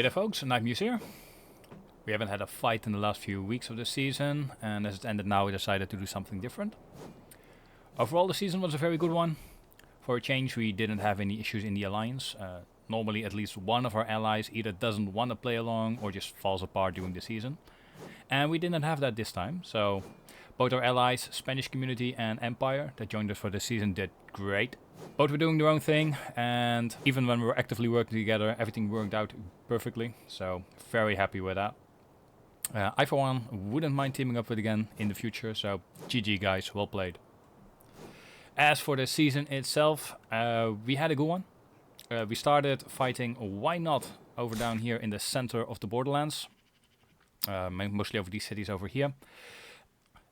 there folks, Nightmuse here. We haven't had a fight in the last few weeks of the season, and as it ended now we decided to do something different. Overall the season was a very good one. For a change we didn't have any issues in the alliance. Normally at least one of our allies either doesn't want to play along or just falls apart during the season. And we didn't have that this time, so both our allies, Spanish community and Empire, that joined us for the season did great. Both were doing their own thing, and even when we were actively working together, everything worked out perfectly, so very happy with that. I for one wouldn't mind teaming up with again in the future, so GG guys, well played. As for the season itself, we had a good one. We started fighting Why Not over down here in the center of the Borderlands, mostly over these cities over here.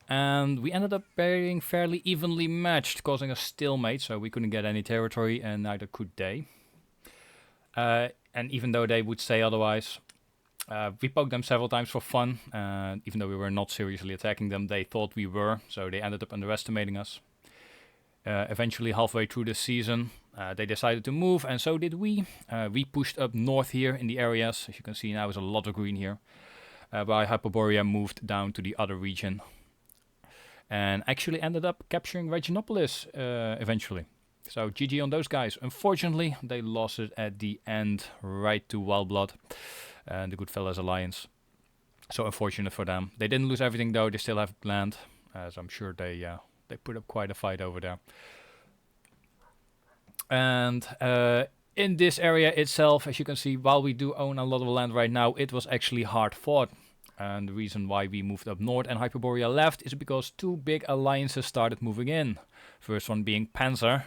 And we ended up being fairly evenly matched, causing a stalemate, so we couldn't get any territory and neither could they. And even though they would say otherwise, we poked them several times for fun, and even though we were not seriously attacking them, they thought we were, so they ended up underestimating us. Eventually, halfway through the season, they decided to move, and so did we. We pushed up north here in the areas. As you can see now, there's a lot of green here. While Hyperborea moved down to the other region. And actually ended up capturing Reginopolis eventually. So GG on those guys. Unfortunately, they lost it at the end, right to Wildblood and the Goodfellas Alliance. So unfortunate for them. They didn't lose everything though, they still have land, as I'm sure they put up quite a fight over there. And in this area itself, as you can see, while we do own a lot of land right now, it was actually hard fought. And the reason why we moved up north and Hyperborea left is because two big alliances started moving in. First one being Panzer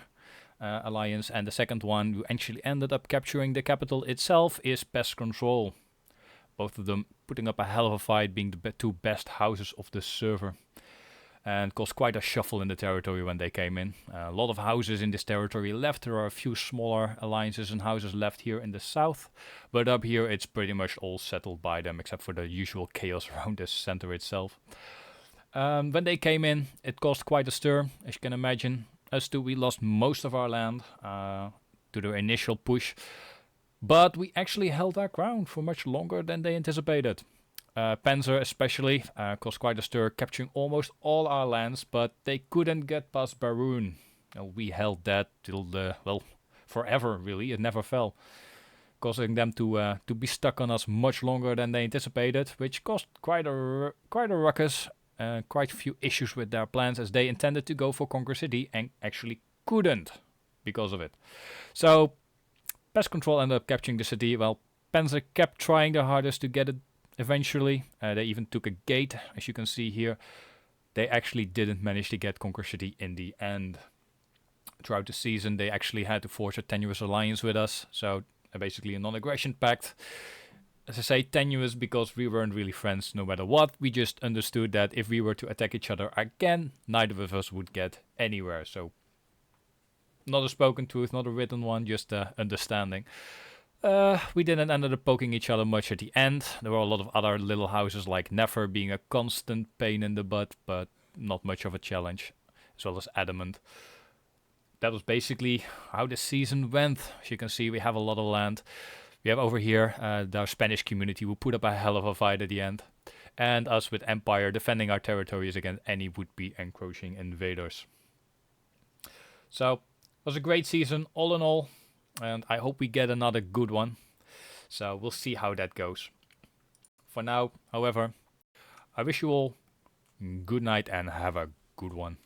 Alliance, and the second one, who actually ended up capturing the capital itself, is Pest Control. Both of them putting up a hell of a fight, being the two best houses of the server. And caused quite a shuffle in the territory when they came in. A lot of houses in this territory left. There are a few smaller alliances and houses left here in the south. But up here it's pretty much all settled by them, except for the usual chaos around the center itself. When they came in, it caused quite a stir, as you can imagine. Us two, we lost most of our land to their initial push. But we actually held our ground for much longer than they anticipated. Panzer especially caused quite a stir, capturing almost all our lands, but they couldn't get past Baroon. We held that till forever really, it never fell. Causing them to be stuck on us much longer than they anticipated, which caused quite a ruckus, quite a few issues with their plans, as they intended to go for Conquer City and actually couldn't because of it. So, Pest Control ended up capturing the city, while Panzer kept trying their hardest to get it. Eventually, they even took a gate, as you can see here. They actually didn't manage to get Conquer City in the end. Throughout the season, they actually had to forge a tenuous alliance with us, so basically a non-aggression pact. As I say, tenuous because we weren't really friends no matter what. We just understood that if we were to attack each other again, neither of us would get anywhere. So, not a spoken truth, not a written one, just understanding. We didn't end up poking each other much at the end. There were a lot of other little houses like Nefer being a constant pain in the butt, but not much of a challenge, as well as Adamant. That was basically how the season went. As you can see, we have a lot of land. We have over here our Spanish community who put up a hell of a fight at the end. And us with Empire defending our territories against any would-be encroaching invaders. So, it was a great season all in all. And I hope we get another good one. So we'll see how that goes. For now, however, I wish you all good night and have a good one.